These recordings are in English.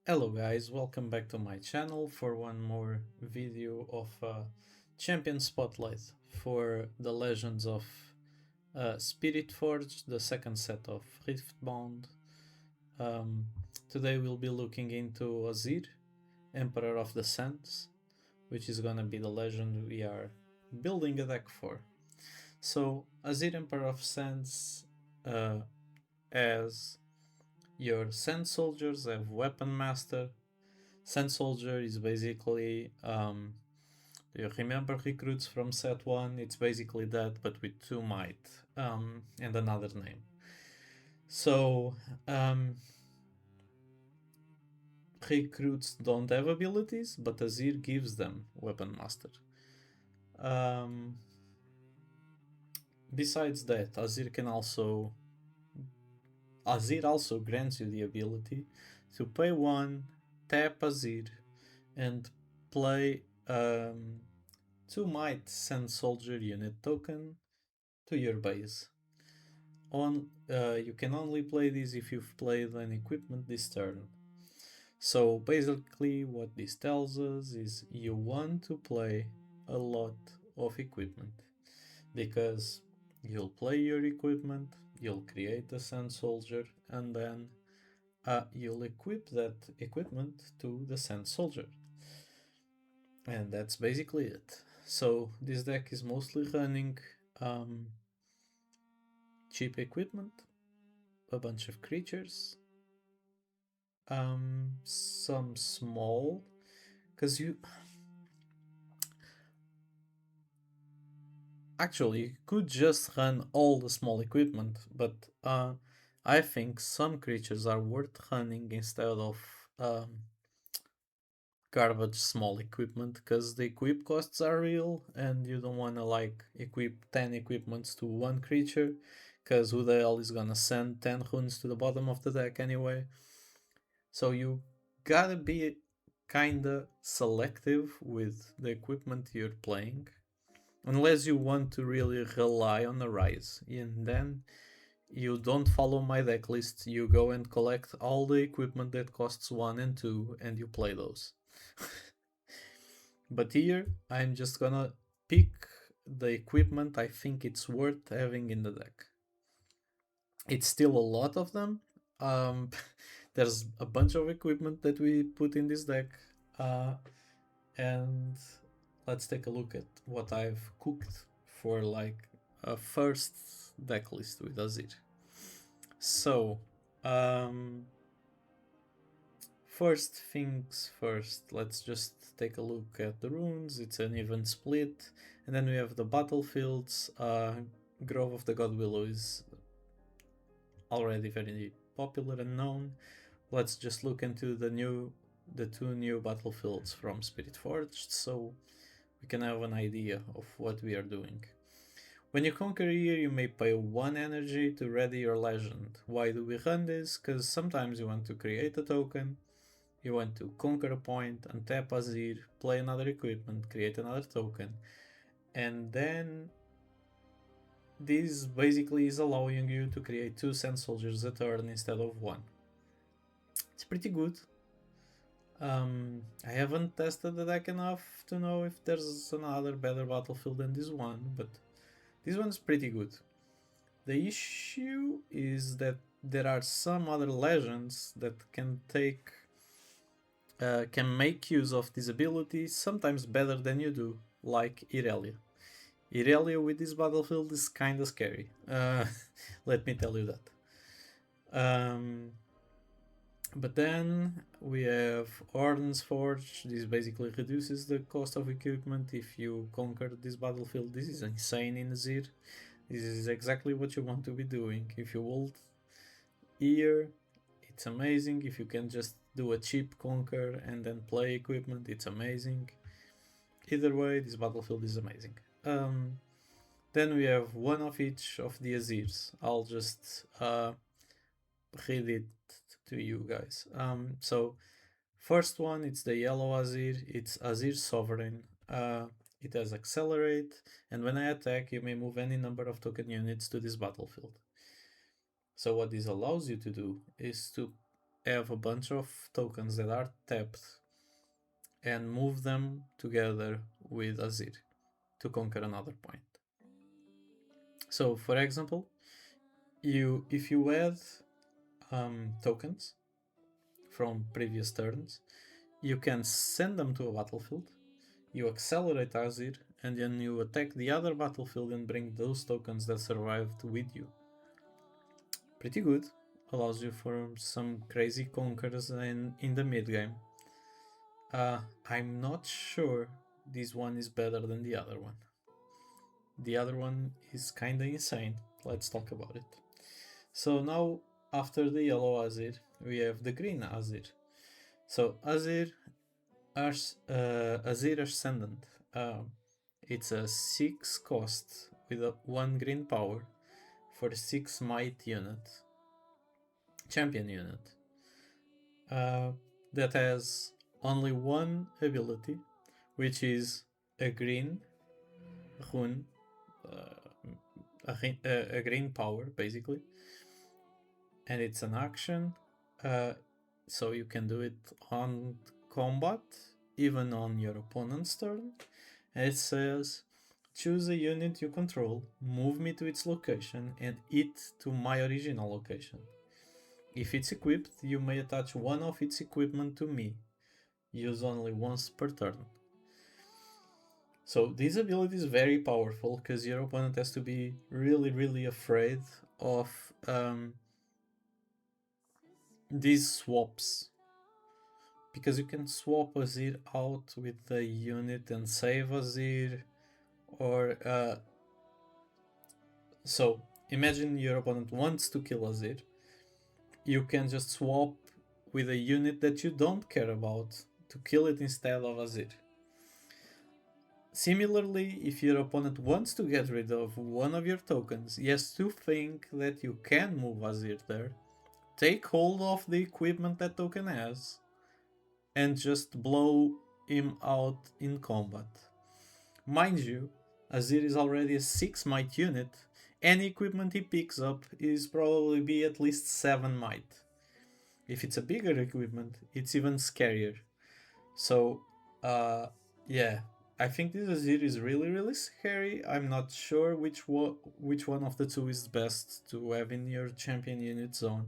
Hello guys, welcome back to my channel for one more video of Champion Spotlight for the Legends of Spiritforged, the second set of Riftbound. Um, Today we'll be looking into Azir, Emperor of the Sands, which is gonna be the legend we are building a deck for. So Azir Emperor of Sands as your Sand Soldiers have Weapon Master. Sand Soldier is basically, do you remember Recruits from set 1? It's basically that, but with 2 might and another name. So, Recruits don't have abilities, but Azir gives them Weapon Master. Um, Besides that, Azir also grants you the ability to pay 1, tap Azir, and play 2 might send soldier unit token to your base. You can only play this if you've played an equipment this turn. So basically what this tells us is you want to play a lot of equipment, because you'll play your equipment, you'll create a sand soldier, and then you'll equip that equipment to the sand soldier. And that's basically it. So this deck is mostly running cheap equipment, a bunch of creatures, some small, because you actually could just run all the small equipment, but I think some creatures are worth running instead of garbage small equipment, because the equip costs are real and you don't want to like equip 10 equipments to one creature, because who the hell is gonna send 10 runes to the bottom of the deck anyway. So you gotta be kinda selective with the equipment you're playing, unless you want to really rely on the rise, and then you don't follow my deck list, you go and collect all the equipment that costs 1 and 2 and you play those. But here I'm just gonna pick the equipment I think it's worth having in the deck. It's still a lot of them. There's a bunch of equipment that we put in this deck, and let's take a look at what I've cooked for like a first deck list with Azir. So, first things first, let's just take a look at the runes. It's an even split, and then we have the battlefields. Grove of the God Willow is already very popular and known. Let's just look into the 2 new battlefields from Spiritforged, so we can have an idea of what we are doing. When you conquer here, you may pay 1 energy to ready your legend. Why do we run this? Because sometimes you want to create a token, you want to conquer a point, untap Azir, play another equipment, create another token, and then this basically is allowing you to create 2 sand soldiers a turn instead of 1. It's pretty good. I haven't tested the deck enough to know if there's another better battlefield than this one, but this one's pretty good. The issue is that there are some other legends that can make use of this ability sometimes better than you do, like Irelia. Irelia with this battlefield is kinda scary. Let me tell you that. But then we have Orden's Forge. This basically reduces the cost of equipment if you conquer this battlefield. This is insane in Azir. This is exactly what you want to be doing. If you ult here, it's amazing. If you can just do a cheap conquer and then play equipment, it's amazing. Either way, this battlefield is amazing. Then we have one of each of the Azirs. I'll just read it to you guys. So first one, it's the yellow Azir. It's Azir Sovereign. It has Accelerate, and when I attack, you may move any number of token units to this battlefield. So what this allows you to do is to have a bunch of tokens that are tapped and move them together with Azir to conquer another point. So, for example, if you add tokens from previous turns, you can send them to a battlefield, you accelerate Azir, and then you attack the other battlefield and bring those tokens that survived with you. Pretty good. Allows you for some crazy conquers in the mid game. I'm not sure this one is better than the other one. The other one is kinda insane. Let's talk about it. So now, after the yellow Azir, we have the green Azir. So Azir Ascendant. It's a 6 cost with a 1 green power for 6 might unit. Champion unit. That has only one ability, which is a green rune, a green power basically, and it's an action, so you can do it on combat, even on your opponent's turn. And it says, choose a unit you control, move me to its location, and it to my original location. If it's equipped, you may attach one of its equipment to me. Use only once per turn. So this ability is very powerful because your opponent has to be really afraid of these swaps. Because you can swap Azir out with the unit and save Azir, or so imagine your opponent wants to kill Azir. You can just swap with a unit that you don't care about to kill it instead of Azir. Similarly, if your opponent wants to get rid of one of your tokens, he has to think that you can move Azir there, take hold of the equipment that token has, and just blow him out in combat. Mind you, Azir is already a 6 might unit. Any equipment he picks up is probably be at least 7 might. If it's a bigger equipment, it's even scarier. So, yeah, I think this Azir is really scary. I'm not sure which one of the two is best to have in your champion unit zone.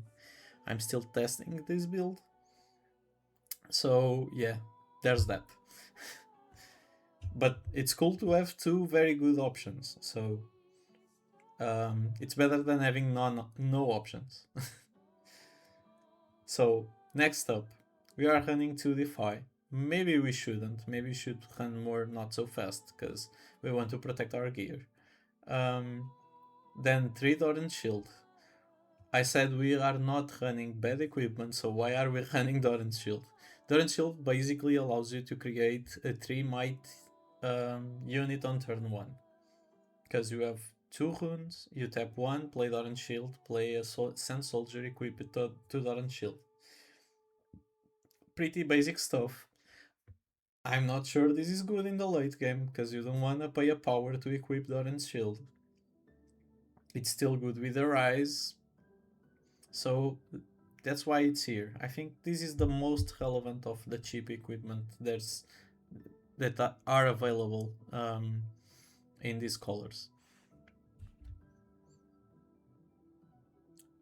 I'm still testing this build. So, yeah, there's that. But it's cool to have two very good options. So, it's better than having no options. So, next up, we are running 2 Defy. Maybe we shouldn't. Maybe we should run more not so fast, because we want to protect our gear. Then 3 Doran Shield. I said we are not running bad equipment, so why are we running Doran Shield? Doran Shield basically allows you to create a 3 might unit on turn 1. Because you have 2 runes, you tap 1, play Doran Shield, play a Sand Soldier, equip it to Doran Shield. Pretty basic stuff. I'm not sure this is good in the late game, because you don't want to pay a power to equip Doran's Shield. It's still good with the Rise, so that's why it's here. I think this is the most relevant of the cheap equipment that are available in these colors.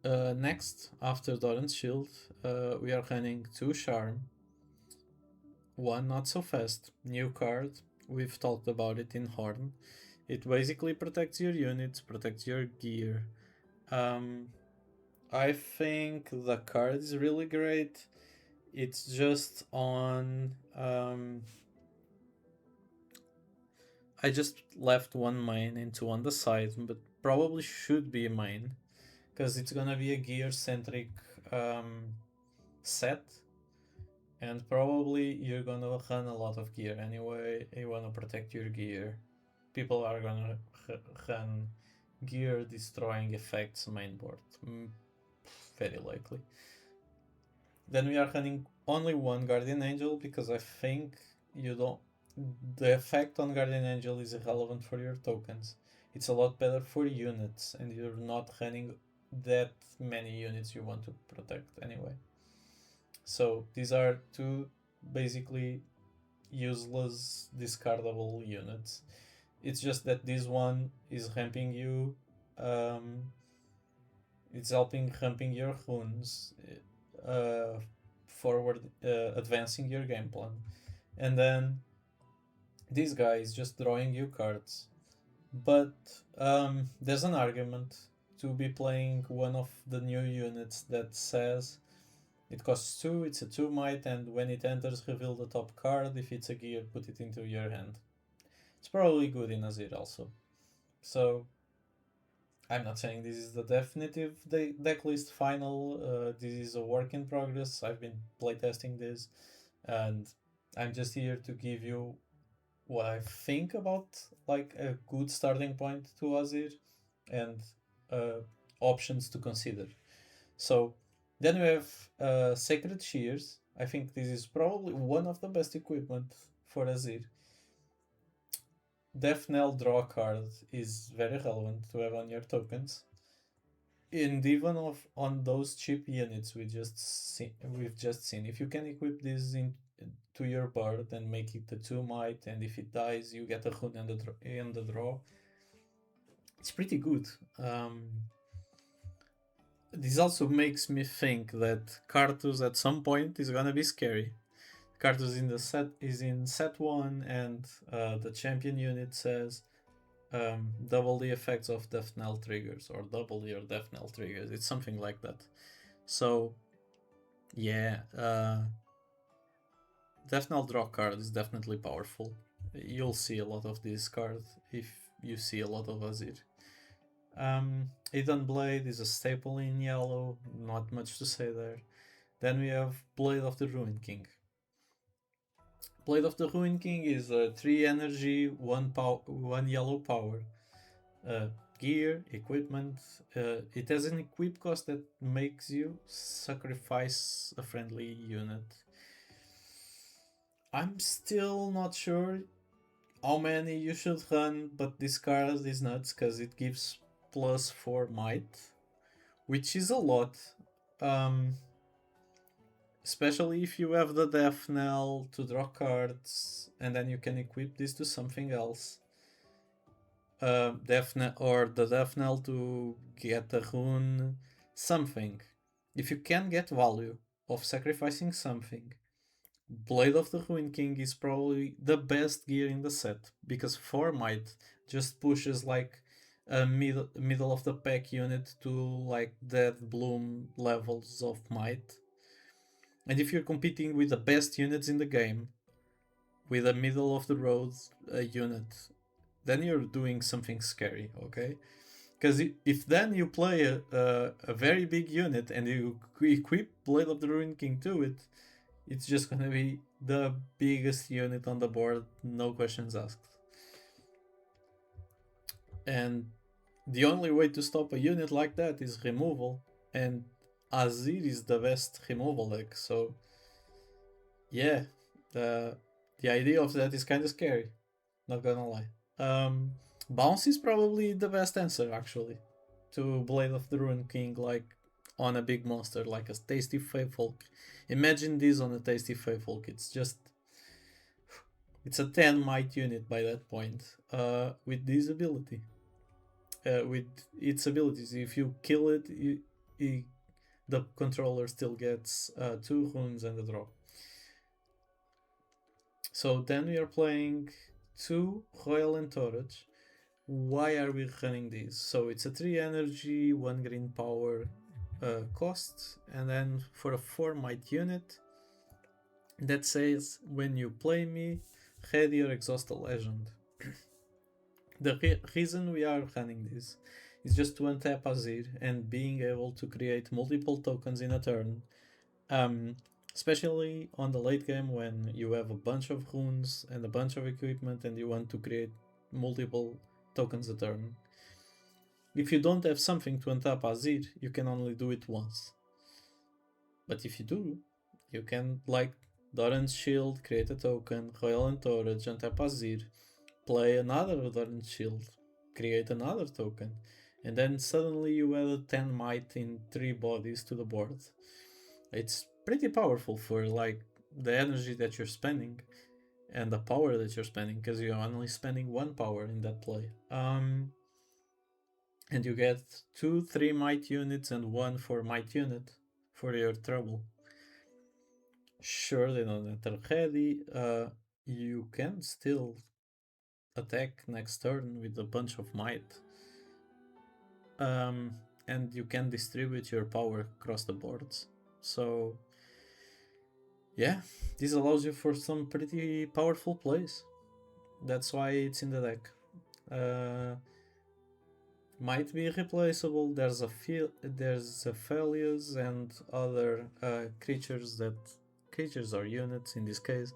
Next, after Doran's Shield, we are running 2 Charm, 1 Not So Fast, new card. We've talked about it in Horn. It basically protects your units, protects your gear. I think the card is really great. It's just on... I just left 1 main and 2 on the side, but probably should be a main, because it's gonna be a gear-centric set, and probably you're gonna run a lot of gear anyway. You wanna protect your gear. People are gonna run gear destroying effects mainboard. Very likely. Then we are running only 1 Guardian Angel, because I think the effect on Guardian Angel is irrelevant for your tokens. It's a lot better for units, and you're not running that many units you want to protect anyway. So these are two basically useless discardable units. It's just that this one is ramping you. Um, it's helping ramping your runes, uh, forward, advancing your game plan, and then this guy is just drawing you cards. But there's an argument to be playing one of the new units that says it costs 2, it's a 2 might, and when it enters, reveal the top card. If it's a gear, put it into your hand. It's probably good in Azir also. So, I'm not saying this is the definitive decklist final. This is a work in progress. I've been playtesting this, and I'm just here to give you what I think about like a good starting point to Azir and options to consider. So then we have Sacred Shears. I think this is probably one of the best equipment for Azir. Death Knell draw card is very relevant to have on your tokens. And even on those cheap units we've just seen, if you can equip this to your bird and make it a 2 might, and if it dies, you get a rune in the draw. It's pretty good. This also makes me think that Karthus at some point is gonna be scary. Karthus in the set is in set 1, and the champion unit says double the effects of Death Knell triggers, or double your Death Knell triggers. It's something like that. So, yeah, Death Knell draw card is definitely powerful. You'll see a lot of this card if you see a lot of Azir. Hidden Blade is a staple in yellow, not much to say there. Then we have Blade of the Ruined King. Blade of the Ruined King is a 3 energy, 1 yellow power. Gear, equipment. It has an equip cost that makes you sacrifice a friendly unit. I'm still not sure how many you should run, but this card is nuts because it gives plus 4 might, which is a lot. Especially if you have the Death Knell to draw cards, and then you can equip this to something else. Or the Death Knell to get a rune, something. If you can get value of sacrificing something, Blade of the Ruined King is probably the best gear in the set, because 4 might just pushes like a middle of the pack unit to like Dead Bloom levels of might. And if you're competing with the best units in the game, with a middle of the road unit, then you're doing something scary, okay? Because if then you play a very big unit and you equip Blade of the Ruined King to it, it's just gonna be the biggest unit on the board, no questions asked. And the only way to stop a unit like that is removal, and Azir is the best removal deck, so yeah, the idea of that is kind of scary, not gonna lie. Bounce is probably the best answer, actually, to Blade of the Ruined King, like on a big monster, like a Tasty Faefolk. Imagine this on a Tasty Faefolk. It's a 10 might unit by that point, with this ability. With its abilities, if you kill it, the controller still gets 2 runes and a draw. So then we are playing 2 Royal Entourage. Why are we running these? So it's a 3 energy, 1 green power cost, and then for a 4 might unit that says when you play me, ready or exhaust a legend. The reason we are running this is just to untap Azir and being able to create multiple tokens in a turn. Especially on the late game when you have a bunch of runes and a bunch of equipment and you want to create multiple tokens a turn. If you don't have something to untap Azir, you can only do it once. But if you do, you can, like Doran's Shield, create a token, Royal Entourage, untap Azir, play another Doran's Shield, create another token, and then suddenly you add a 10 might in 3 bodies to the board. It's pretty powerful for like the energy that you're spending and the power that you're spending, because you're only spending one power in that play. And you get 2 3 might units and 1 4 might unit for your trouble. Sure, they don't enter ready. You can still attack next turn with a bunch of might. And you can distribute your power across the boards. So yeah, this allows you for some pretty powerful plays. That's why it's in the deck. Might be replaceable. There's Aphelios and other creatures or units in this case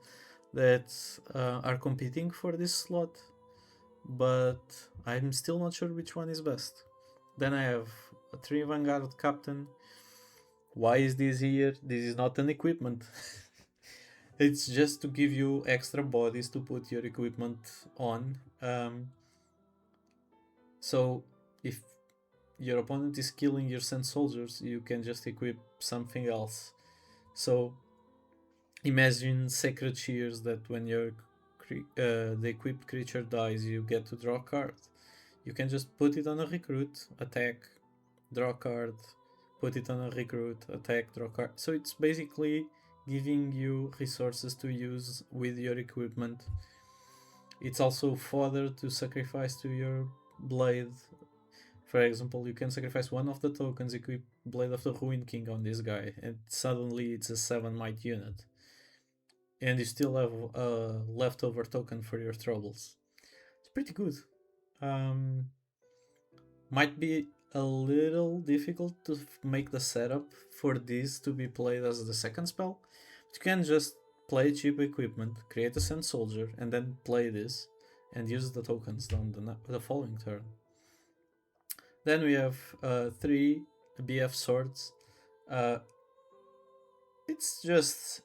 that are competing for this slot, but I'm still not sure which one is best. Then I have a 3 Vanguard Captain. Why is this here? This is not an equipment. It's just to give you extra bodies to put your equipment on. So if your opponent is killing your Sand Soldiers, you can just equip something else. So imagine Sacred Shears, that when your the equipped creature dies, you get to draw a card. You can just put it on a recruit, attack, draw a card, put it on a recruit, attack, draw a card. So it's basically giving you resources to use with your equipment. It's also fodder to sacrifice to your blade. For example, you can sacrifice one of the tokens, equip Blade of the Ruin King on this guy, and suddenly it's a 7 might unit. And you still have a leftover token for your troubles. It's pretty good. Might be a little difficult to make the setup for this to be played as the second spell. But you can just play cheap equipment, create a Sand Soldier, and then play this and use the tokens on the following turn. Then we have 3 BF swords. It's just...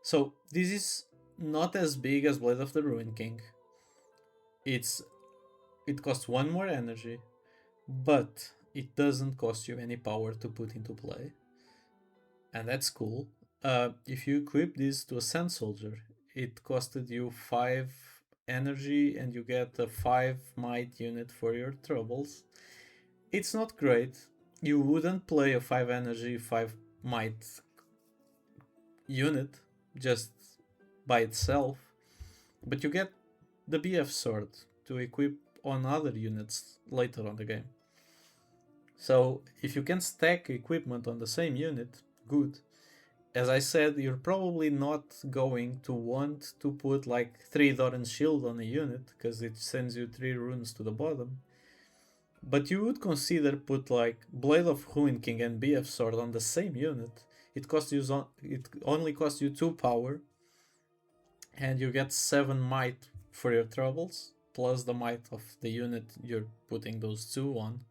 So this is not as big as Blade of the Ruin King. It costs 1 more energy, but it doesn't cost you any power to put into play. And that's cool. If you equip this to a Sand Soldier, it costed you 5 energy and you get a 5 might unit for your troubles. It's not great. You wouldn't play a 5 energy, 5 might unit just by itself, but you get the BF sword to equip on other units later on the game. So if you can stack equipment on the same unit, good. As I said, you're probably not going to want to put like 3 Doran's Shield on a unit, because it sends you 3 runes to the bottom. But you would consider put like Blade of Ruin King and BF Sword on the same unit. It only costs you 2 power, and you get 7 might for your troubles, plus the might of the unit you're putting those 2 on.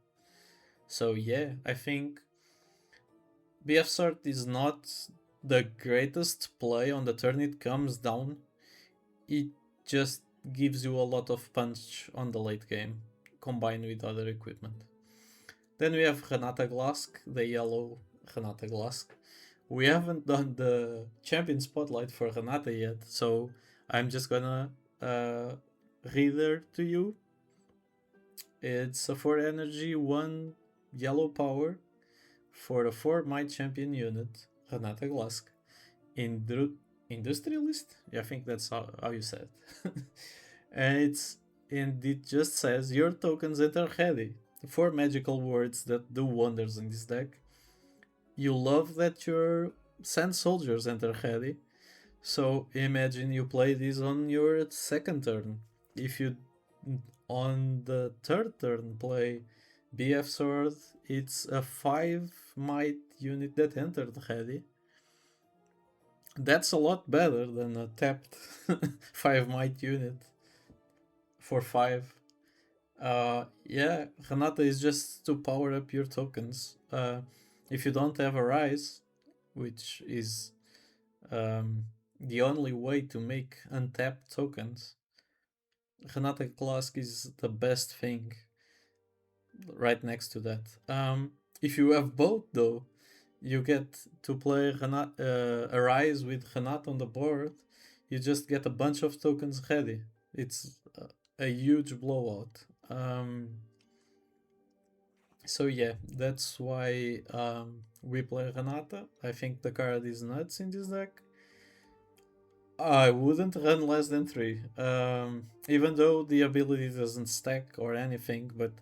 So yeah, I think BF Sword is not the greatest play on the turn it comes down. It just gives you a lot of punch on the late game, combined with other equipment. Then we have Renata Glask, the yellow Renata Glask. We haven't done the champion spotlight for Renata yet, so I'm just gonna read her to you. It's a 4 energy, 1 yellow power for a 4 might champion unit, Renata Glask. Industrialist? Yeah, I think that's how you said it. And it just says your tokens enter ready. 4 magical words that do wonders in this deck. You love that your Sand Soldiers enter ready. So imagine you play this on your second turn. If you on the third turn play BF Sword, it's a 5 might unit that entered ready. That's a lot better than a tapped 5 might unit for 5. Yeah, Renata is just to power up your tokens. If you don't have a Rise, which is the only way to make untapped tokens, Renata Glask is the best thing right next to that. If you have both, though, you get to play Arise with Renat on the board, you just get a bunch of tokens ready. It's a huge blowout. So yeah, that's why we play Renata. I think the card is nuts in this deck. I wouldn't run less than 3, even though the ability doesn't stack or anything, but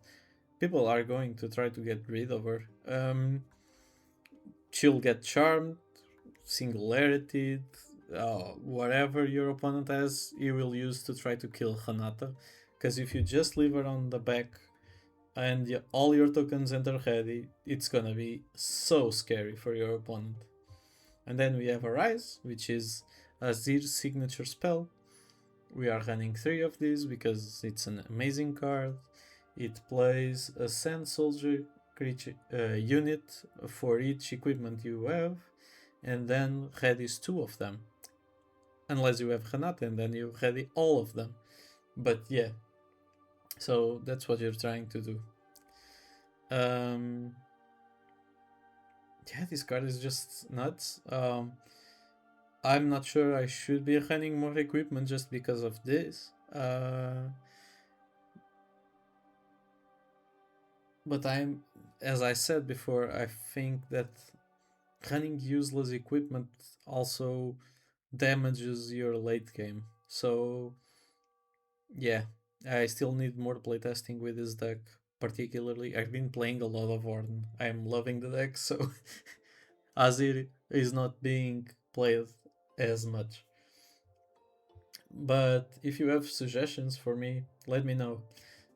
people are going to try to get rid of her. She'll get charmed, singularity, whatever your opponent has, he will use to try to kill Hanata. Because if you just leave her on the back and all your tokens enter ready, it's gonna be so scary for your opponent. And then we have Arise, which is Azir's signature spell. We are running 3 of these because it's an amazing card. It plays a Sand Soldier creature, unit for each equipment you have, and then readies 2 of them. Unless you have Renata, and then you ready all of them. But yeah, so that's what you're trying to do. Yeah, this card is just nuts. I'm not sure I should be running more equipment just because of this. But as I said before, I think that running useless equipment also damages your late game. So yeah, I still need more playtesting with this deck. Particularly, I've been playing a lot of Orden. I'm loving the deck, so Azir is not being played as much. But if you have suggestions for me, let me know.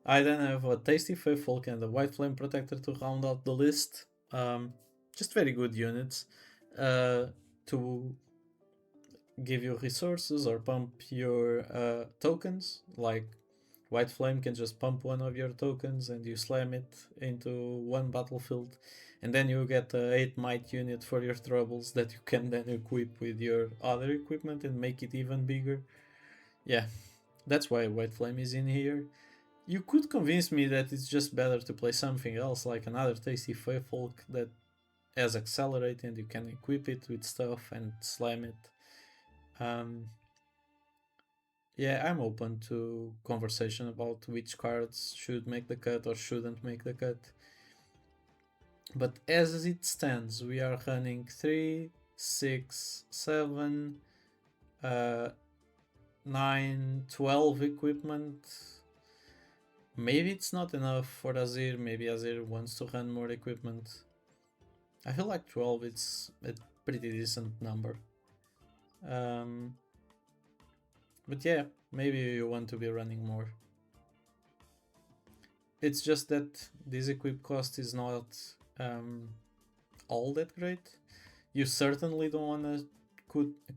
I then have a Tasty Faithful and a White Flame Protector to round out the list. Just very good units to give you resources or pump your tokens. Like White Flame can just pump one of your tokens and you slam it into one battlefield. And then you get a 8 might unit for your troubles that you can then equip with your other equipment and make it even bigger. Yeah, that's why White Flame is in here. You could convince me that it's just better to play something else, like another Tasty Faithful that has Accelerate and you can equip it with stuff and slam it. Yeah, I'm open to conversation about which cards should make the cut or shouldn't make the cut. But as it stands, we are running 3, 6, 7, 9, 12 equipment. Maybe it's not enough for Azir. Maybe Azir wants to run more equipment. I feel like 12 it's a pretty decent number. But yeah, maybe you want to be running more. It's just that this equip cost is not all that great. You certainly don't want to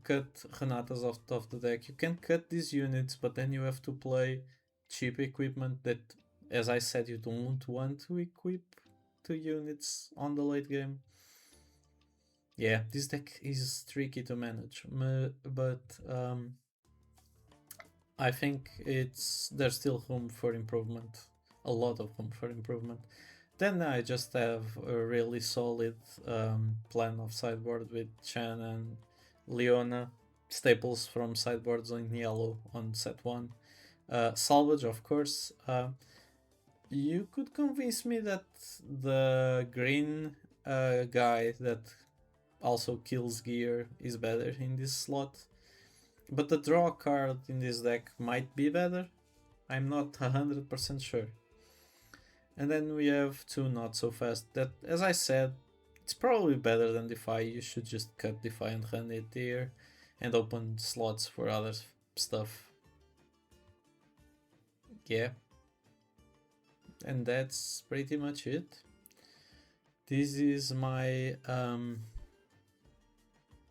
cut Renatas off of the deck. You can cut these units, but then you have to play cheap equipment that, as I said, you don't want to equip to units on the late game. Yeah, this deck is tricky to manage, but I think there's still room for improvement, a lot of room for improvement. Then I just have a really solid plan of sideboard with Chan and Leona, staples from sideboards in yellow on set 1. Salvage, of course. You could convince me that the green guy that also kills gear is better in this slot. But the draw card in this deck might be better. I'm not 100% sure. And then we have 2 not so fast that, as I said, it's probably better than Defy. You should just cut Defy and run it here and open slots for other stuff. Yeah. And that's pretty much it. This is my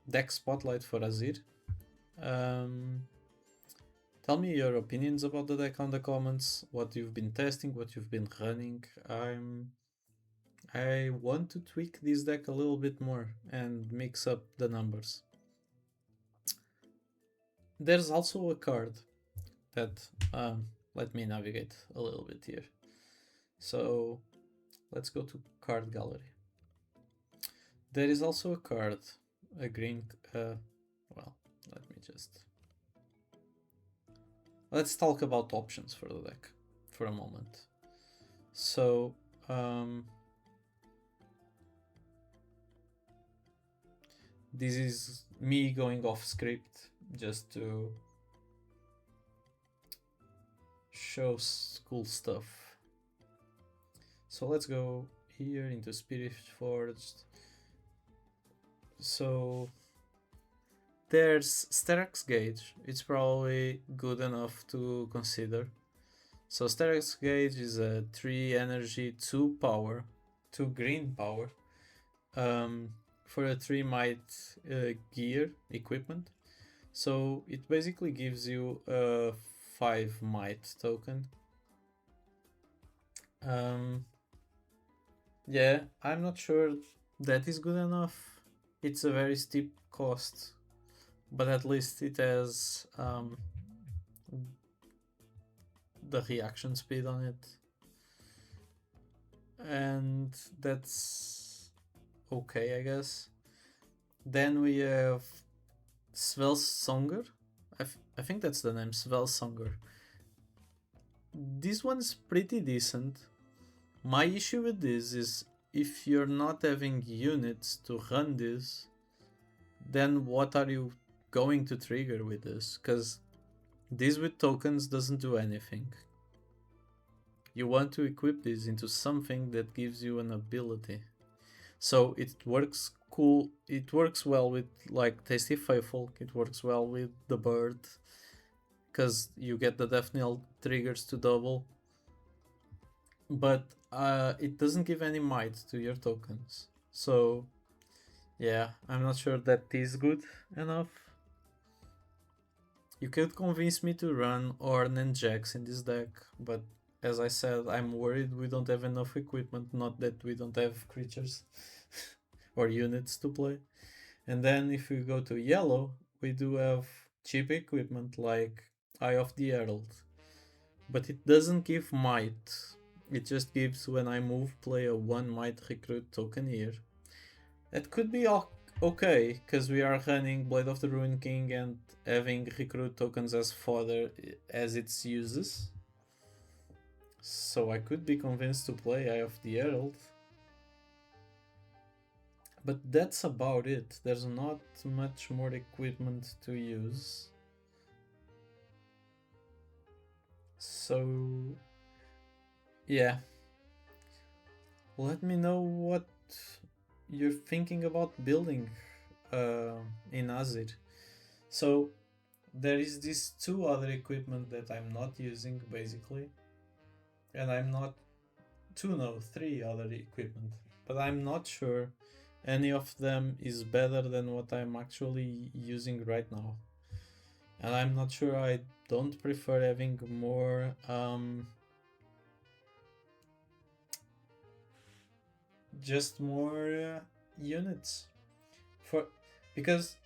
deck spotlight for Azir. Tell me your opinions about the deck on the comments, what you've been testing, what you've been running. I want to tweak this deck a little bit more and mix up the numbers. There's also a card that, let me navigate a little bit here. So let's go to card gallery. There is also a card, a green. Well, let me just. Let's talk about options for the deck for a moment. So, this is me going off script just to show cool stuff. So let's go here into Spiritforged. So there's Sterak's Gauge. It's probably good enough to consider. So Sterak's Gauge is a 3 energy, 2 power, 2 green power, for a 3 might gear equipment. So it basically gives you a 5 might token. Yeah, I'm not sure that is good enough. It's a very steep cost, but at least it has the reaction speed on it, and that's okay, I guess. Then we have Svelsonger. I think that's the name, Svelsonger. This one's pretty decent. My issue with this is if you're not having units to run this, then what are you going to trigger with this? Because this with tokens doesn't do anything. You want to equip this into something that gives you an ability. So it works cool. It works well with like Tasty Faithful. It works well with the bird because you get the death knell triggers to double. But it doesn't give any might to your tokens. So yeah, I'm not sure that is good enough. You could convince me to run Ornn and Jax in this deck, but as I said, I'm worried we don't have enough equipment, not that we don't have creatures or units to play. And then if we go to yellow, we do have cheap equipment like Eye of the Herald, but it doesn't give might. It just gives when I move, play a 1 might recruit token here. That could be okay, because we are running Blade of the Ruined King and having recruit tokens as fodder as its uses. So I could be convinced to play Eye of the Herald. But that's about it. There's not much more equipment to use. So yeah. Let me know what you're thinking about building in Azir. So there is these 2 other equipment that I'm not using basically, and I'm not 3 other equipment, but I'm not sure any of them is better than what I'm actually using right now, and I'm not sure I don't prefer having more just more units for because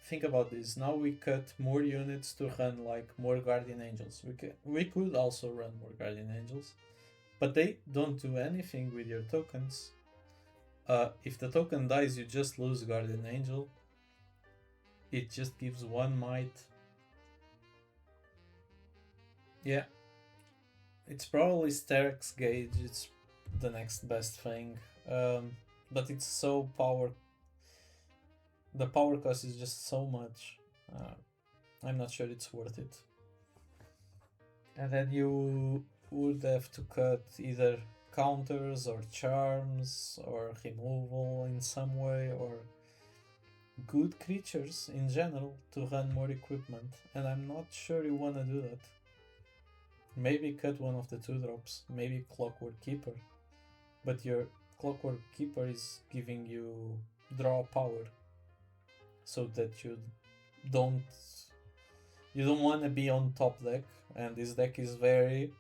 think about this. Now we cut more units to run like more Guardian Angels. We could also run more Guardian Angels, but they don't do anything with your tokens. If the token dies, you just lose Guardian Angel. It just gives 1 might. Yeah, it's probably Sterak's Gauge. It's the next best thing, but it's so power. The power cost is just so much. I'm not sure it's worth it. And then you would have to cut either counters or charms or removal in some way or good creatures in general to run more equipment, and I'm not sure you want to do that. Maybe cut one of the 2 drops, maybe Clockwork Keeper, but your Clockwork Keeper is giving you draw power, so that you don't want to be on top deck, and this deck is very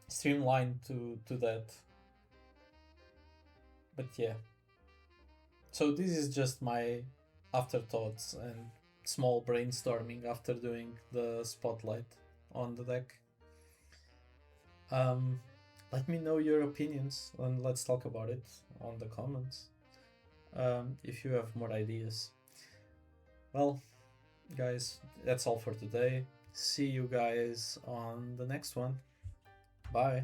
streamlined to that. But yeah, so this is just my afterthoughts and small brainstorming after doing the spotlight on the deck. let me know your opinions and let's talk about it on the comments if you have more ideas. Well, guys, that's all for today. See you guys on the next one. Bye.